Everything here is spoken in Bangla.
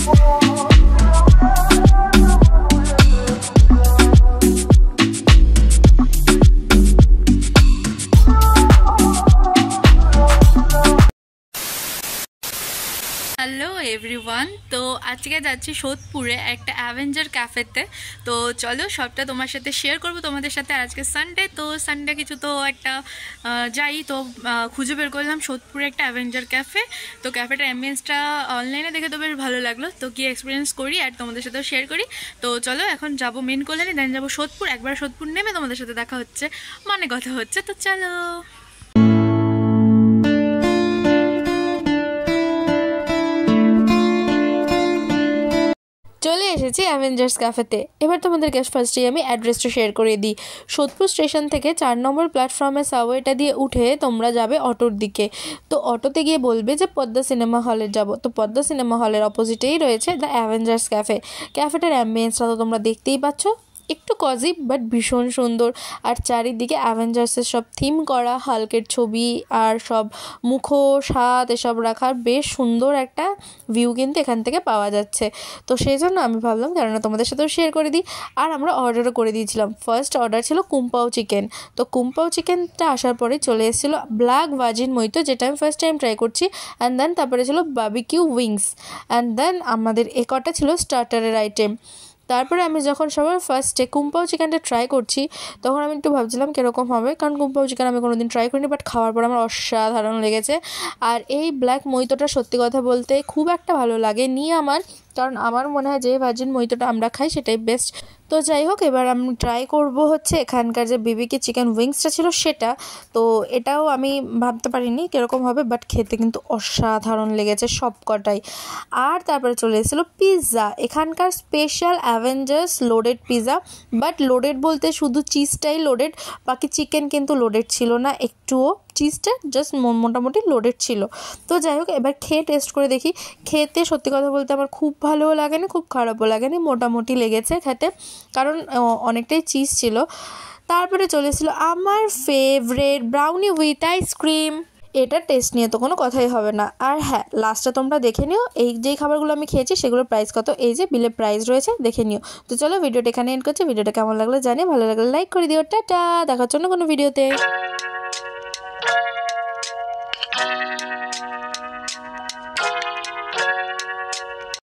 হ্যালো এভরিওয়ান, তো আজকে যাচ্ছি সোদপুরে একটা অ্যাভেঞ্জার ক্যাফেতে। তো চলো সবটা তোমার সাথে শেয়ার করবো তোমাদের সাথে। আজকে সানডে, তো সানডে কিছু তো একটা যাই, তো খুঁজে বের করলাম সোদপুরে একটা অ্যাভেঞ্জার ক্যাফে। তো ক্যাফেটার অ্যাম্বিয়েন্সটা অনলাইনে দেখে তো বেশ ভালো লাগলো, তো কি এক্সপিরিয়েন্স করি আর তোমাদের সাথেও শেয়ার করি। তো চলো এখন যাবো মেন কল্যাণী, দেন যাবো সোদপুর। একবার সোদপুর নেমে তোমাদের সাথে দেখা হচ্ছে, মানে কথা হচ্ছে। তো চলো। চলে এসেছি অ্যাভেঞ্জার্স ক্যাফেতে। এবার তোমাদেরকে ফার্স্টেই আমি অ্যাড্রেসটা শেয়ার করে দিই। সোদপুর স্টেশন থেকে 4 নম্বর প্ল্যাটফর্মে সাবওয়েটা দিয়ে উঠে তোমরা যাবে অটোর দিকে। তো অটোতে গিয়ে বলবে যে পদ্মা সিনেমা হলে যাব। তো পদ্মা সিনেমা হলের অপোজিটেই রয়েছে দ্য অ্যাভেঞ্জার্স ক্যাফে। ক্যাফেটার অ্যাম্বিয়েন্সটা তো তোমরা দেখতেই পাচ্ছ, একটু কজি বাট ভীষণ সুন্দর। আর চারিদিকে অ্যাভেঞ্জার্সের সব থিম করা, হাল্কের ছবি আর সব মুখোশাত এসব রাখার বেশ সুন্দর একটা ভিউ কিন্তু এখান থেকে পাওয়া যাচ্ছে। তো সেই জন্য আমি ভাবলাম কেননা তোমাদের সাথেও শেয়ার করে দিই। আর আমরা অর্ডারও করে দিয়েছিলাম। ফার্স্ট অর্ডার ছিল কুম্পাও চিকেন। তো কুম্পাও চিকেনটা আসার পরে চলে এসেছিলো ব্ল্যাক ভার্জিন মইতো, যেটা আমি ফার্স্ট টাইম ট্রাই করছি। অ্যান্ড দেন তারপরে ছিল বারবিকিউ উইংস। অ্যান্ড দেন আমাদের এ কটা ছিল স্টার্টারের আইটেম। তারপরে আমি যখন সবার ফার্স্টে কুম্পাও চিকেনটা ট্রাই করছি, তখন আমি একটু ভাবছিলাম কীরকম হবে, কারণ কুম্পাও চিকেন আমি কোনো দিন ট্রাই করিনি। বাট খাওয়ার পর আমার অসাধারণ লেগেছে। আর এই ব্ল্যাক মইতোটা সত্যি কথা বলতে খুব একটা ভালো লাগেনি আমার, কারণ আমার মনে হয় যে ভার্জিন মইতোটা আমরা খাই সেটাই বেস্ট। তো যাই হোক, এবার আমি ট্রাই করব হচ্ছে এখানকার যে বিবিকি চিকেন উইংসটা ছিল সেটা। তো এটাও আমি ভাবতে পারিনি কীরকম হবে, বাট খেতে কিন্তু অসাধারণ লেগেছে সব কটাই। আর তারপরে চলে এসেছিলো পিৎজা, এখানকার special Avengers loaded pizza. But loaded বলতে শুধু চিজটাই লোডেড, বাকি চিকেন কিন্তু লোডেড ছিল না একটুও। চিজটা জাস্ট মোটামুটি লোডেড ছিল। তো যাই হোক, এবার খেয়ে টেস্ট করে দেখি। খেতে সত্যি কথা বলতে আমার খুব ভালোও লাগেনি, খুব খারাপও লাগেনি, মোটামুটি লেগেছে খেতে, কারণ অনেকটাই চিজ ছিল। তারপরে চলেছিল আমার ফেভারিট ব্রাউনি উইথ আইসক্রিম। এটা টেস্ট নিয়ে তো কোনো কথাই হবে না। আর হ্যাঁ, লাস্টটা তোমরা দেখে নিও এই যেই খাবারগুলো আমি খেয়েছি সেগুলোর প্রাইস কত, এই যে বিলে প্রাইস রয়েছে, দেখে নিও। তো চলো ভিডিওটা এখানে এন্ড করছি। ভিডিওটা কেমন লাগলো জানি, ভালো লাগলে লাইক করে দিও। টাটা, দেখার জন্য কোনো ভিডিওতে।